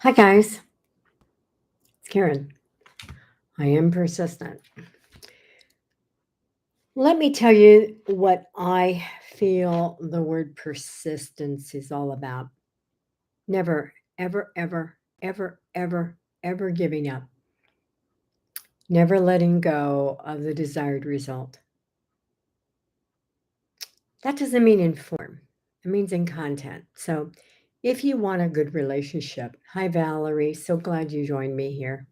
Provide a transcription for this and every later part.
Hi, guys. It's Karen. I am persistent. Let me tell you what I feel the word persistence is all about. Never, ever, ever, ever, ever, ever giving up. Never letting go of the desired result. That doesn't mean in form, it means in content. So, if you want a good relationship, hi, Valerie. So glad you joined me here.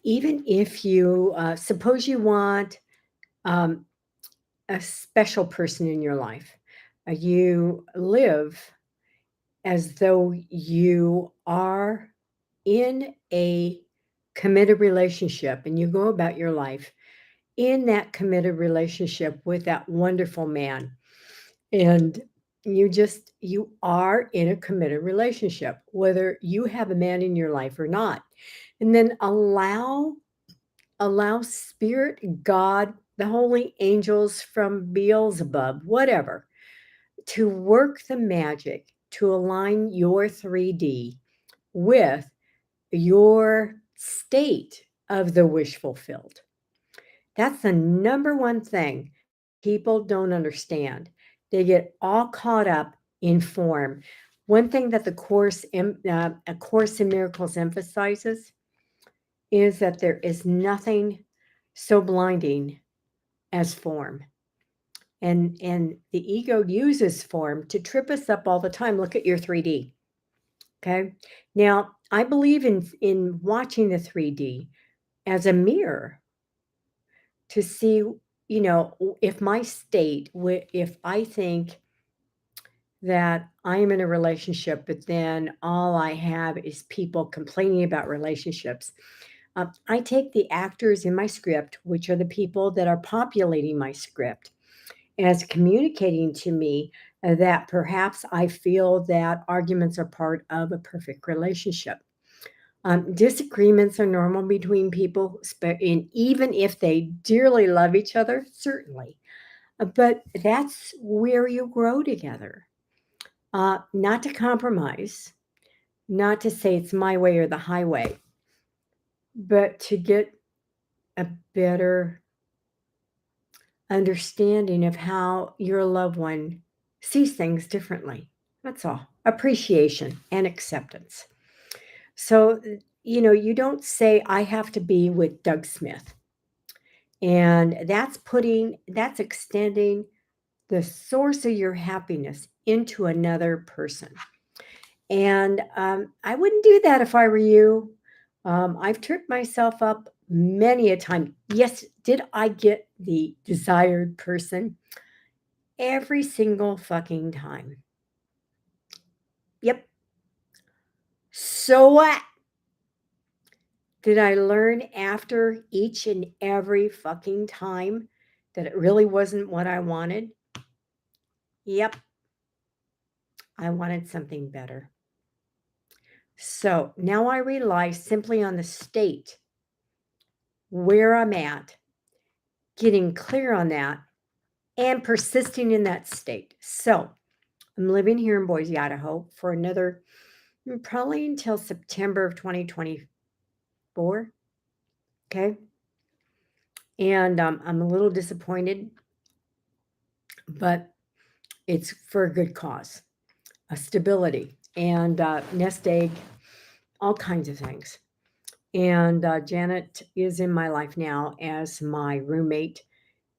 Even if you suppose you want um, a special person in your life. You live as though you are in a committed relationship and you go about your life in that committed relationship with that wonderful man. And you are in a committed relationship, whether you have a man in your life or not. And then allow spirit, God, the holy angels from Beelzebub, whatever, to work the magic to align your 3D with your state of the wish fulfilled. That's the number one thing people don't understand. They get all caught up in form. One thing that A Course in Miracles emphasizes is that there is nothing so blinding as form. And the ego uses form to trip us up all the time. Look at your 3D. Okay. Now, I believe in watching the 3D as a mirror to see, if my state, if I think that I'm in a relationship, but then all I have is people complaining about relationships. I take the actors in my script, which are the people that are populating my script, as communicating to me that perhaps I feel that arguments are part of a perfect relationship. Disagreements are normal between people, and even if they dearly love each other, certainly. But that's where you grow together. Not to compromise, not to say it's my way or the highway, but to get a better understanding of how your loved one sees things differently. That's all. Appreciation and acceptance. So, you don't say, I have to be with Doug Smith. And that's extending the source of your happiness into another person. And I wouldn't do that if I were you. I've tripped myself up many a time. Yes, did I get the desired person? Every single fucking time. Yep. So what? Did I learn after each and every fucking time that it really wasn't what I wanted? Yep. I wanted something better. So now I rely simply on the state where I'm at, getting clear on that, and persisting in that state. So I'm living here in Boise, Idaho for another probably until September of 2024. Okay. And I'm a little disappointed, but it's for a good cause, a stability and nest egg, all kinds of things. And Janet is in my life now as my roommate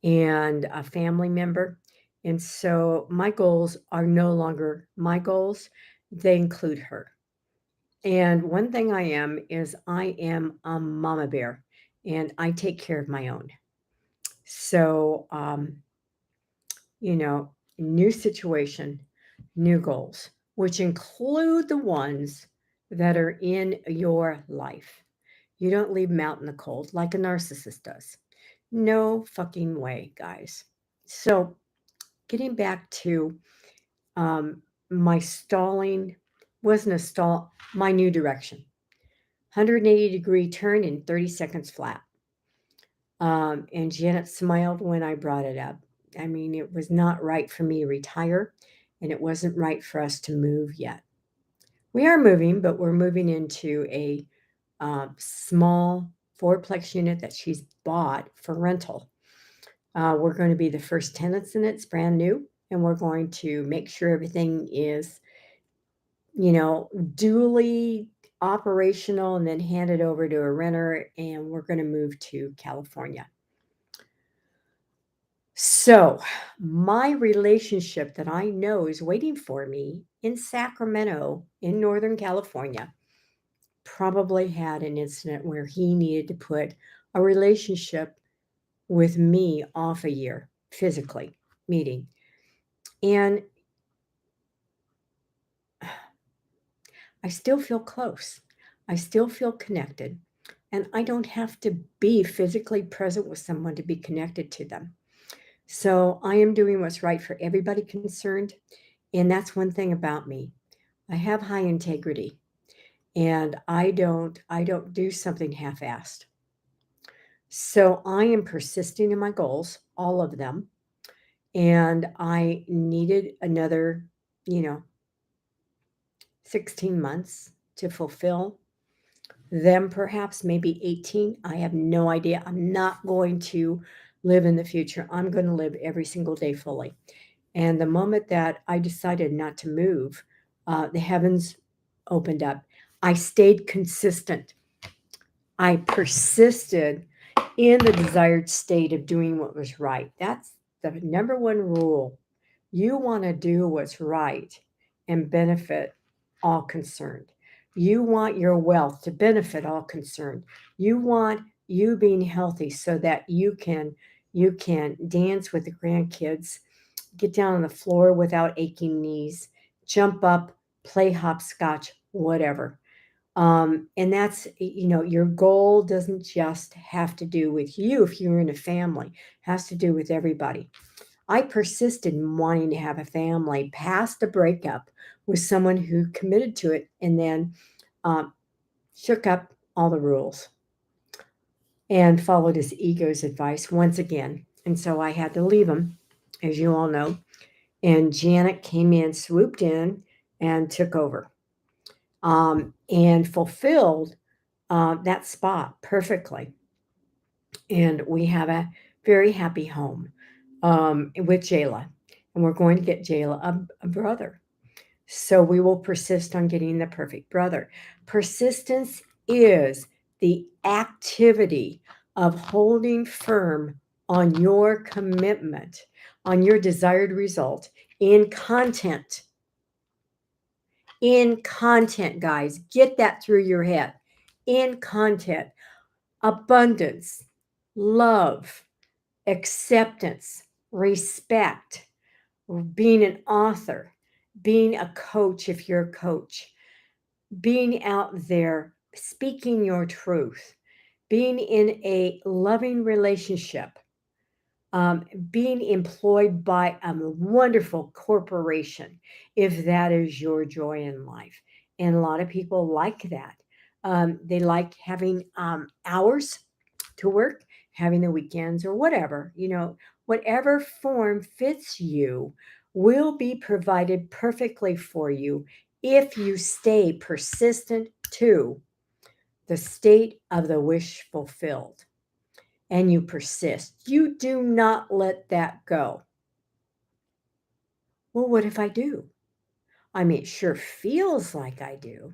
and a family member. And so my goals are no longer my goals, they include her. And one thing I am is I am a mama bear and I take care of my own. So, you know, new situation, new goals, which include the ones that are in your life. You don't leave them out in the cold like a narcissist does. No fucking way, guys. So, getting back to my stalling wasn't a stall, my new direction. 180-degree turn in 30 seconds flat. And Janet smiled when I brought it up. I mean, it was not right for me to retire, and it wasn't right for us to move yet. We are moving, but we're moving into a small fourplex unit that she's bought for rental. We're going to be the first tenants in it. It's brand new, and we're going to make sure everything is, duly operational and then hand it over to a renter, and we're going to move to California. So, my relationship that I know is waiting for me in Sacramento, in Northern California, probably had an incident where he needed to put a relationship with me off a year, physically meeting. And I still feel close. I still feel connected. And I don't have to be physically present with someone to be connected to them. So I am doing what's right for everybody concerned. And that's one thing about me. I have high integrity, and I don't do something half-assed. So I am persisting in my goals, all of them. And I needed another, you know, 16 months to fulfill them, perhaps maybe 18. I have no idea. I'm not going to live in the future. I'm going to live every single day fully. And the moment that I decided not to move, the heavens opened up. I stayed consistent. I persisted in the desired state of doing what was right. That's the number one rule. You want to do what's right and benefit all concerned. You want your wealth to benefit all concerned. You want you being healthy so that you can dance with the grandkids, get down on the floor without aching knees, jump up, play hopscotch, whatever. And that's, your goal doesn't just have to do with you if you're in a family, it has to do with everybody. I persisted in wanting to have a family past a breakup with someone who committed to it and then um, shook up all the rules and followed his ego's advice once again. And so I had to leave him, as you all know. And Janet came in, swooped in, and took over and fulfilled that spot perfectly. And we have a very happy home with Jayla. And we're going to get Jayla a brother. So we will persist on getting the perfect brother. Persistence is the activity of holding firm on your commitment, on your desired result in content. In content, guys, get that through your head. In content, abundance, love, acceptance, respect, being an author, being a coach if you're a coach, being out there, speaking your truth, being in a loving relationship, being employed by a wonderful corporation, if that is your joy in life. And a lot of people like that. They like having hours to work, having the weekends or whatever, whatever form fits you will be provided perfectly for you if you stay persistent to the state of the wish fulfilled and you persist. You do not let that go. Well, what if I do? I mean, it sure feels like I do.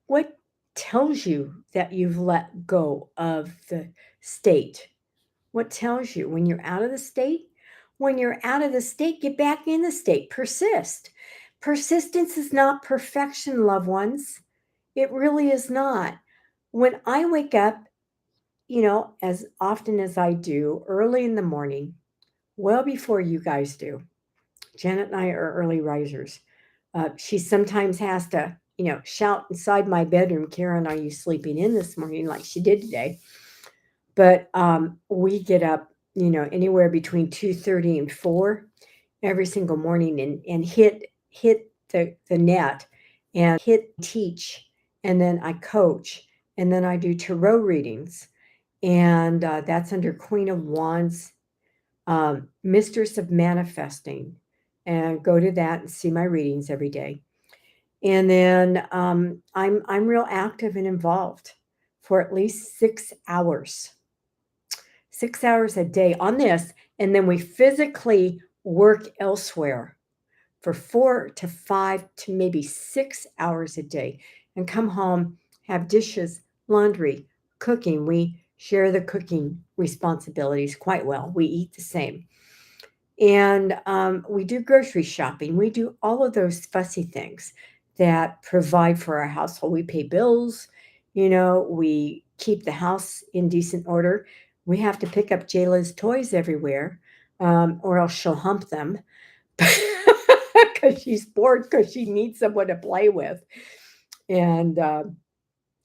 What tells you that you've let go of the state? What tells you when you're out of the state? When you're out of the state, get back in the state. Persist. Persistence is not perfection, loved ones. It really is not. When I wake up, as often as I do, early in the morning, well before you guys do, Janet and I are early risers. She sometimes has to, shout inside my bedroom, Karen, are you sleeping in this morning like she did today? But we get up, anywhere between 2:30 and 4 every single morning and hit the net and hit teach. And then I coach. And then I do tarot readings. And that's under Queen of Wands, Mistress of Manifesting. And go to that and see my readings every day. And then I'm real active and involved for at least 6 hours. 6 hours a day on this, and then we physically work elsewhere for 4 to 5 to maybe 6 hours a day and come home, have dishes, laundry, cooking. We share the cooking responsibilities quite well. We eat the same. And we do grocery shopping. We do all of those fussy things that provide for our household. We pay bills, we keep the house in decent order. We have to pick up Jayla's toys everywhere, or else she'll hump them because she's bored because she needs someone to play with. And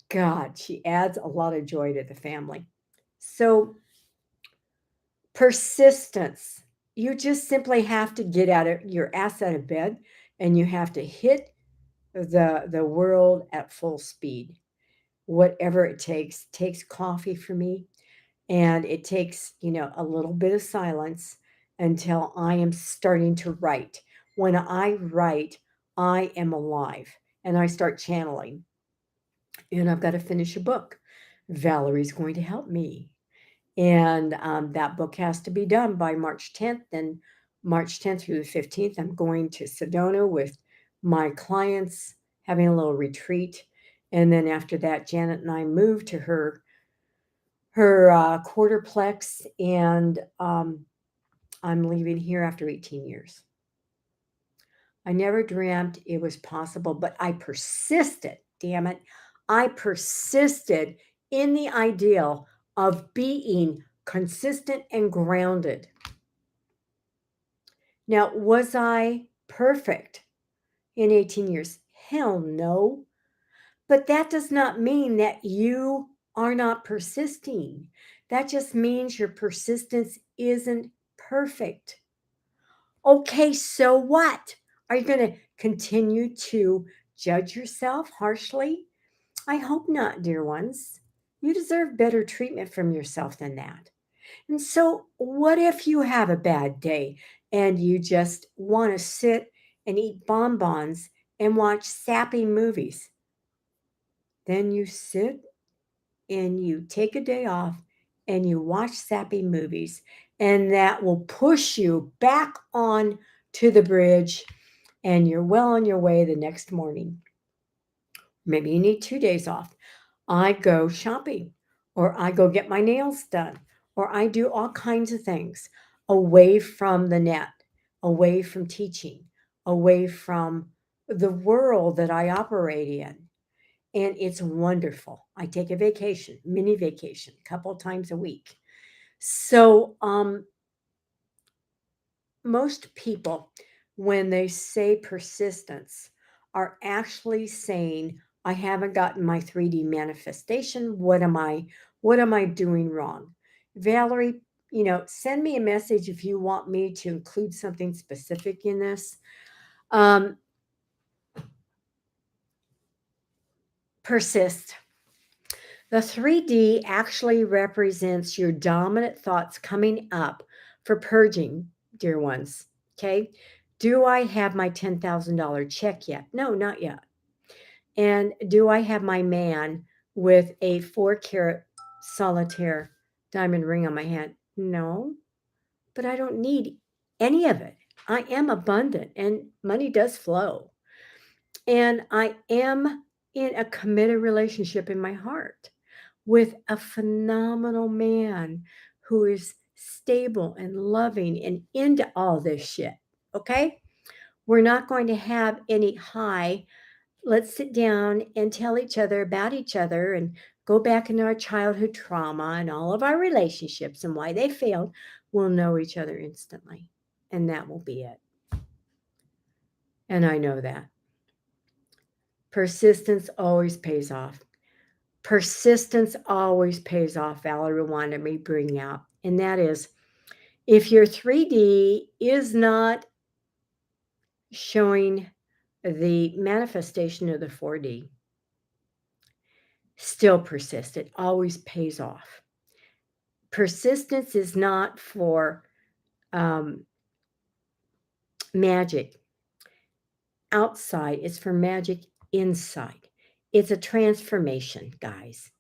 God, she adds a lot of joy to the family. So, persistence. You just simply have to get out of your ass out of bed and you have to hit the world at full speed. Whatever it takes coffee for me, and it takes, a little bit of silence until I am starting to write. When I write, I am alive and I start channeling. And I've got to finish a book. Valerie's going to help me. And that book has to be done by March 10th. And March 10th through the 15th, I'm going to Sedona with my clients, having a little retreat. And then after that, Janet and I move to her quarterplex, and I'm leaving here after 18 years. I never dreamt it was possible, but I persisted. Damn it. I persisted in the ideal of being consistent and grounded. Now, was I perfect in 18 years? Hell no. But that does not mean that you are not persisting. That just means your persistence isn't perfect. Okay, so what? Are you going to continue to judge yourself harshly? I hope not, dear ones. You deserve better treatment from yourself than that. And so, what if you have a bad day and you just want to sit and eat bonbons and watch sappy movies? Then you sit and you take a day off and you watch sappy movies, and that will push you back on to the bridge, and you're well on your way the next morning. Maybe you need 2 days off. I go shopping, or I go get my nails done, or I do all kinds of things away from the net, away from teaching, away from the world that I operate in. And it's wonderful. I take a vacation, mini vacation, a couple times a week. So, most people, when they say persistence, are actually saying, I haven't gotten my 3D manifestation. What am I doing wrong? Valerie, send me a message if you want me to include something specific in this. Um, persist. The 3D actually represents your dominant thoughts coming up for purging, dear ones. Okay. Do I have my $10,000 check yet? No, not yet. And do I have my man with a 4 carat solitaire diamond ring on my hand? No, but I don't need any of it. I am abundant and money does flow. And I am in a committed relationship in my heart with a phenomenal man who is stable and loving and into all this shit. Okay? We're not going to have any high. Let's sit down and tell each other about each other and go back into our childhood trauma and all of our relationships and why they failed. We'll know each other instantly. And that will be it. And I know that. Persistence always pays off. Persistence always pays off, Valerie wanted me to bring out. And that is, if your 3D is not showing the manifestation of the 4D, still persist. It always pays off. Persistence is not for magic. outside, it's for magic inside. It's a transformation, guys.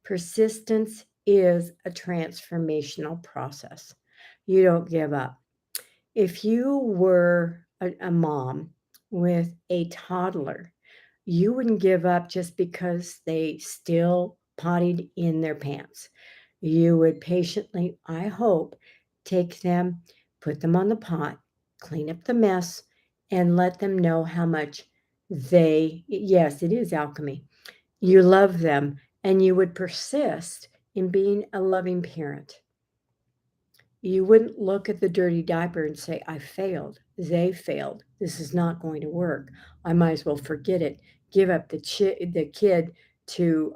Persistence is a transformational process. You don't give up. If you were a mom with a toddler, you wouldn't give up just because they still pottied in their pants. You would patiently, I hope, take them, put them on the pot, clean up the mess, and let them know how much yes, it is alchemy. You love them, and you would persist in being a loving parent. You wouldn't look at the dirty diaper and say, I failed. They failed. This is not going to work. I might as well forget it. Give up the kid to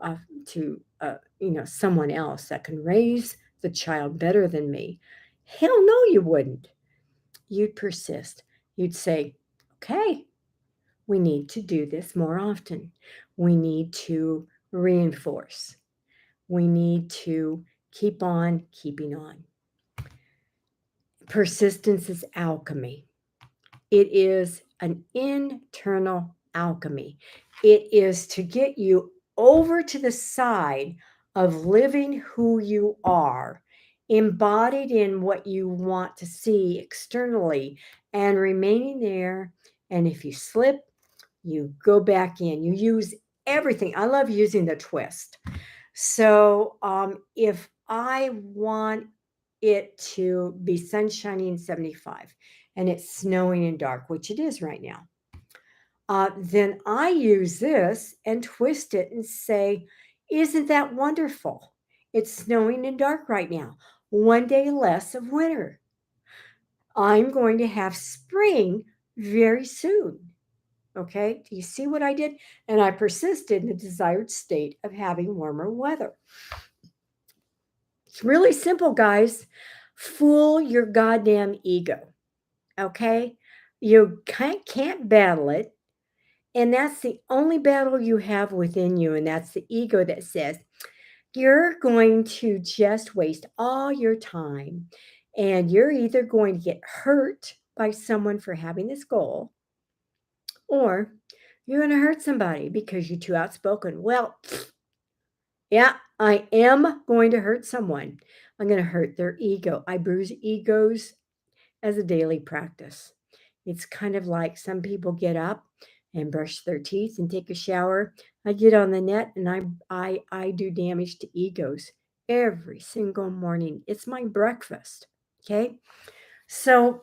someone else that can raise the child better than me. Hell no, you wouldn't. You'd persist. You'd say, okay, we need to do this more often. We need to reinforce. We need to keep on keeping on. Persistence is alchemy. It is an internal alchemy. It is to get you over to the side of living who you are, embodied in what you want to see externally, and remaining there. And if you slip, you go back in. You use everything. I love using the twist. So if I want it to be sunshiny and 75 and it's snowing and dark, which it is right now, then I use this and twist it and say, isn't that wonderful? It's snowing and dark right now. One day less of winter. I'm going to have spring very soon. Okay, do you see what I did? And I persisted in the desired state of having warmer weather. It's really simple, guys. Fool your goddamn ego. Okay? You can't battle it. And that's the only battle you have within you. And that's the ego that says, you're going to just waste all your time. And you're either going to get hurt by someone for having this goal, or you're going to hurt somebody because you're too outspoken. Well, yeah, I am going to hurt someone. I'm going to hurt their ego. I bruise egos as a daily practice. It's kind of like some people get up and brush their teeth and take a shower. I get on the net and I do damage to egos every single morning. It's my breakfast. Okay? So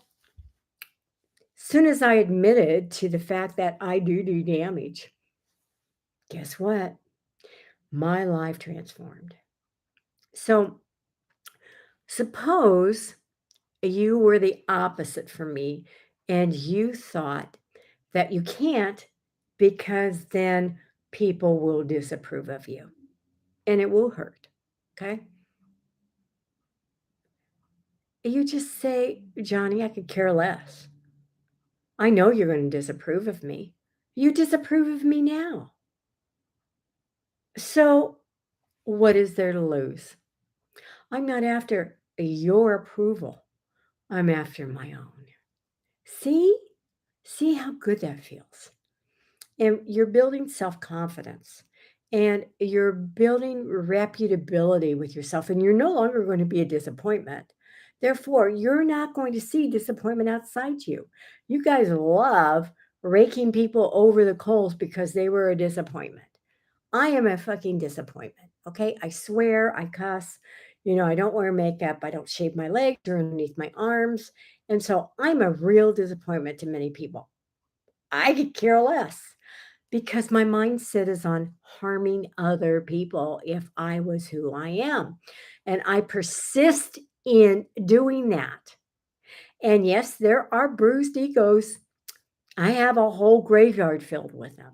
soon as I admitted to the fact that I do damage, guess what? My life transformed. So suppose you were the opposite from me and you thought that you can't because then people will disapprove of you and it will hurt. Okay. You just say, Johnny, I could care less. I know you're going to disapprove of me. You disapprove of me now. So, what is there to lose? I'm not after your approval, I'm after my own. See? See how good that feels. And you're building self confidence and you're building reputability with yourself, and you're no longer going to be a disappointment. Therefore, you're not going to see disappointment outside you. You guys love raking people over the coals because they were a disappointment. I am a fucking disappointment. Okay. I swear, I cuss. I don't wear makeup. I don't shave my legs or underneath my arms. And so I'm a real disappointment to many people. I could care less because my mindset is on harming other people if I was who I am. And I persist in doing that. And yes, there are bruised egos. I have a whole graveyard filled with them.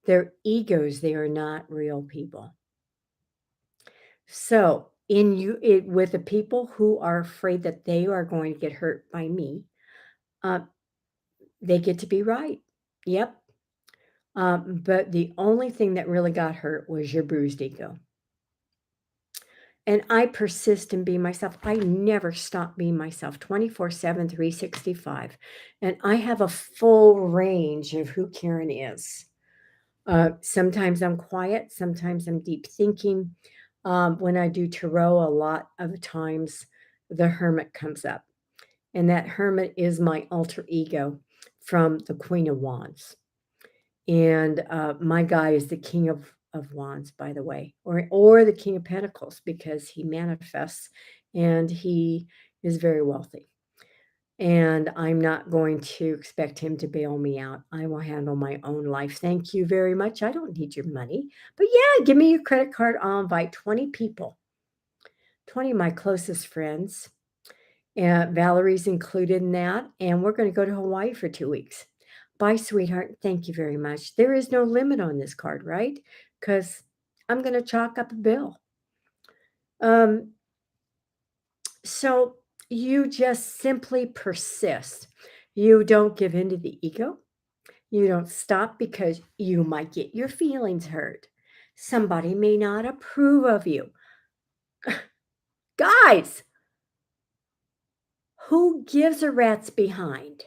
They're egos, they are not real people. So, with the people who are afraid that they are going to get hurt by me, uh, they get to be right. Yep. But the only thing that really got hurt was your bruised ego. And I persist in being myself. I never stop being myself 24/7, 365. And I have a full range of who Karen is. Sometimes I'm quiet, sometimes I'm deep thinking. When I do tarot, a lot of times the hermit comes up, and that hermit is my alter ego from the Queen of Wands. And my guy is the King of Wands, by the way, or the King of Pentacles because he manifests and he is very wealthy. And I'm not going to expect him to bail me out. I will handle my own life. Thank you very much. I don't need your money. But yeah, give me your credit card. I'll invite 20 people, 20 of my closest friends. Valerie's included in that. And we're going to go to Hawaii for 2 weeks. Bye, sweetheart. Thank you very much. There is no limit on this card, right? Because I'm going to chalk up a bill. Um, so you just simply persist. You don't give in to the ego. You don't stop because you might get your feelings hurt. Somebody may not approve of you. Guys, who gives a rat's behind?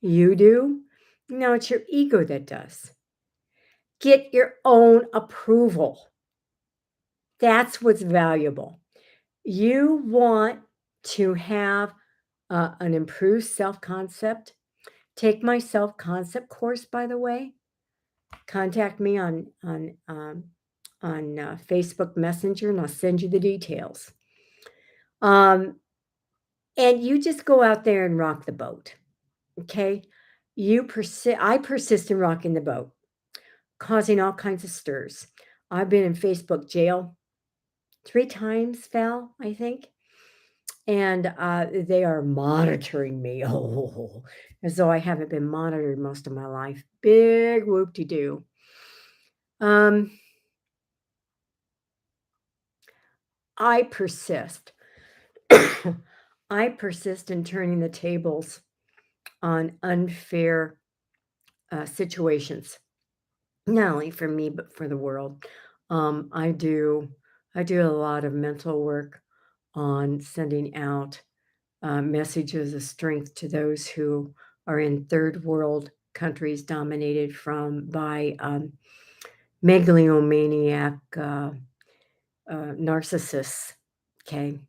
You do? No, it's your ego that does. Get your own approval. That's what's valuable. You want to have an improved self concept. Take my self concept course, by the way. Contact me on Facebook Messenger, and I'll send you the details. And you just go out there and rock the boat. Okay, I persist in rocking the boat, causing all kinds of stirs. I've been in Facebook jail 3 times, Val, I think. And they are monitoring me. Oh, as though I haven't been monitored most of my life. Big whoop-de-doo. I persist. I persist in turning the tables on unfair situations, not only for me but for the world. I do a lot of mental work on sending out messages of strength to those who are in third world countries dominated by megalomaniac narcissists. Okay.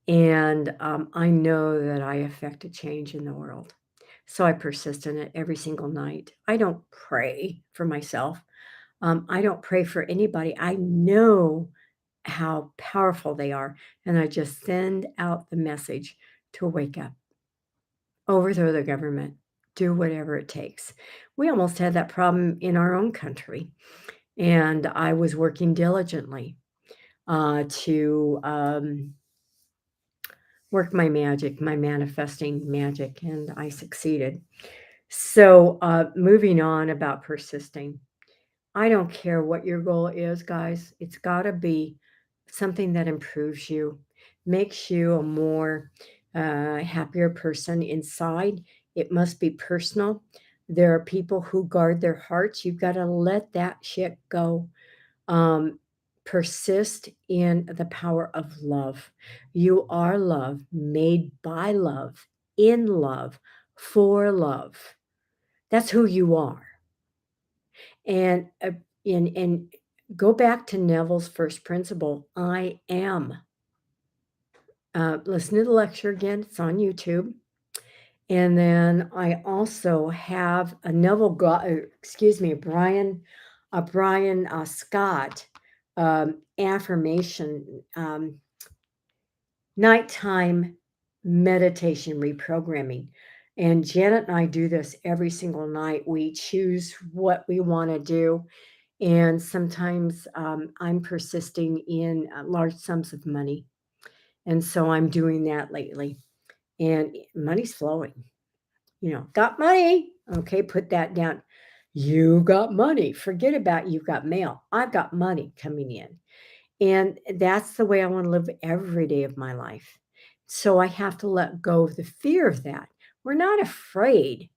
And I know that I affect a change in the world. So I persist in it every single night. I don't pray for myself. I don't pray for anybody. I know how powerful they are. And I just send out the message to wake up, overthrow the government, do whatever it takes. We almost had that problem in our own country. And I was working diligently to work my magic, my manifesting magic, and I succeeded. So, moving on about persisting, I don't care what your goal is, guys. It's got to be something that improves you, makes you a more happier person inside. It must be personal. There are people who guard their hearts. You've got to let that shit go. Um, persist in the power of love. You are love, made by love, in love, for love. That's who you are. And and go back to Neville's first principle. I am. Listen to the lecture again. It's on YouTube. And then I also have a Brian Scott affirmation, nighttime meditation reprogramming. And Janet and I do this every single night. We choose what we want to do. And sometimes I'm persisting in large sums of money. And so I'm doing that lately. And money's flowing. Got money. Okay, put that down. You got money. Forget about you've got mail. I've got money coming in. And that's the way I want to live every day of my life. So I have to let go of the fear of that. We're not afraid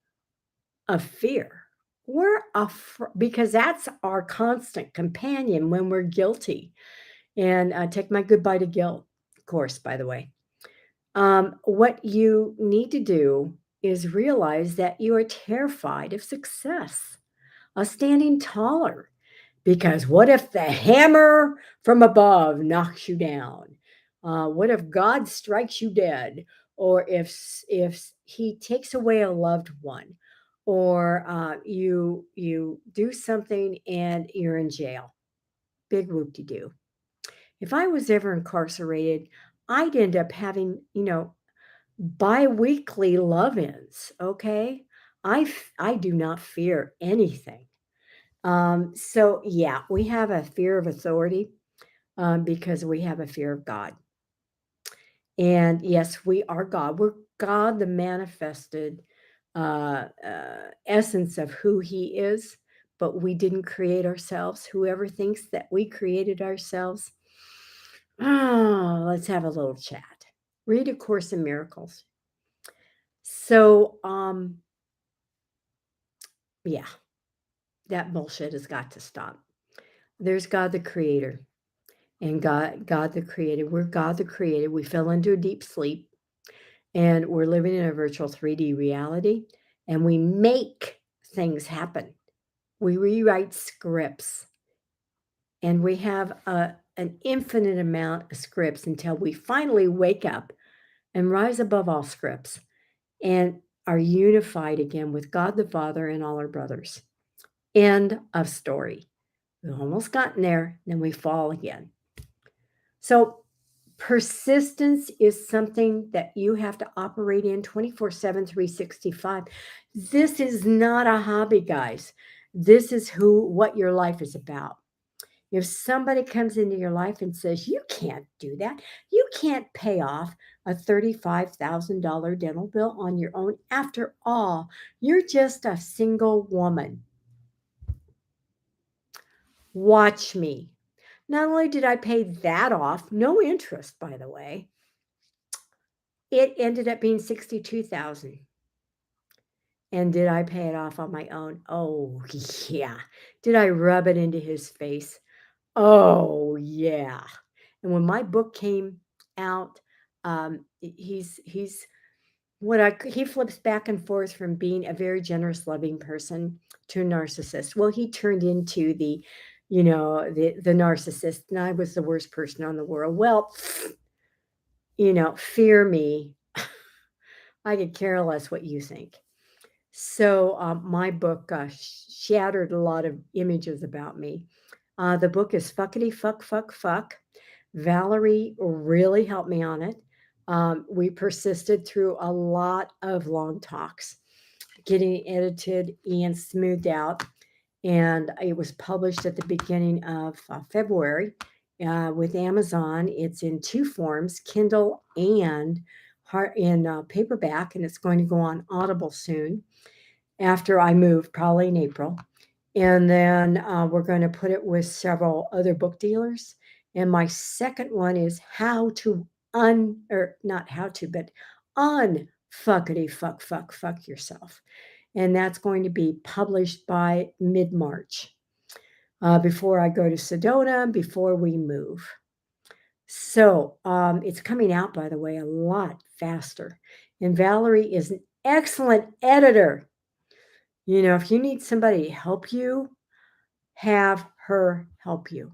of fear. Because that's our constant companion when we're guilty. And take my goodbye to guilt course, by the way. What you need to do is realize that you are terrified of success, of standing taller. Because what if the hammer from above knocks you down? What if God strikes you dead? Or if He takes away a loved one, or you do something and you're in jail? Big whoop de doo. If I was ever incarcerated, I'd end up having biweekly love-ins. Okay, I do not fear anything. So yeah, we have a fear of authority because we have a fear of God. And yes, we are God. We're God, the manifested essence of who He is, but we didn't create ourselves. Whoever thinks that we created ourselves, let's have a little chat. Read A Course in Miracles. So, yeah, that bullshit has got to stop. There's God the Creator. And God the Creator. We're God the Creator. We fell into a deep sleep and we're living in a virtual 3D reality and we make things happen. We rewrite scripts and we have an infinite amount of scripts until we finally wake up and rise above all scripts and are unified again with God the Father and all our brothers. End of story. We've almost gotten there, then we fall again. So persistence is something that you have to operate in 24/7, 365. This is not a hobby, guys. This is what your life is about. If somebody comes into your life and says, you can't do that, you can't pay off a $35,000 dental bill on your own. After all, you're just a single woman. Watch me. Not only did I pay that off, no interest, by the way, it ended up being 62,000. And did I pay it off on my own? Oh, yeah. Did I rub it into his face? Oh, yeah. And when my book came out, he's he flips back and forth from being a very generous, loving person to a narcissist. Well, he turned into the narcissist, and I was the worst person on the world. Well, fear me. I could care less what you think. So my book shattered a lot of images about me. The book is Fuckity Fuck Fuck Fuck. Valerie really helped me on it. We persisted through a lot of long talks, getting it edited and smoothed out. And it was published at the beginning of February with Amazon. It's in two forms, Kindle and in paperback, and it's going to go on Audible soon after I move, probably in April. And then we're going to put it with several other book dealers. And my second one is how to not how to, but unfuckity fuck yourself. And that's going to be published by mid-March, before I go to Sedona, before we move. So it's coming out, by the way, a lot faster. And Valerie is an excellent editor. If you need somebody to help you, have her help you.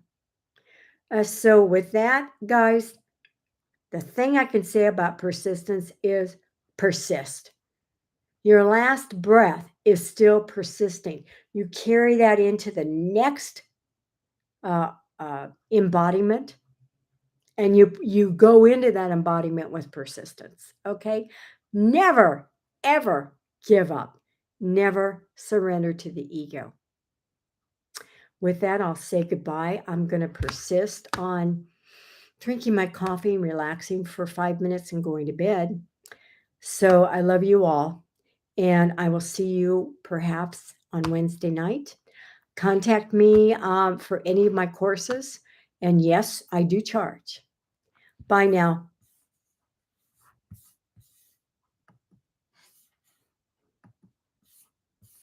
So with that, guys, the thing I can say about persistence is persist. Your last breath is still persisting. You carry that into the next embodiment, and you go into that embodiment with persistence. Okay, never ever give up. Never surrender to the ego. With that, I'll say goodbye. I'm going to persist on drinking my coffee and relaxing for 5 minutes and going to bed. So I love you all, and I will see you perhaps on Wednesday night. Contact me for any of my courses, and yes, I do charge. Bye now.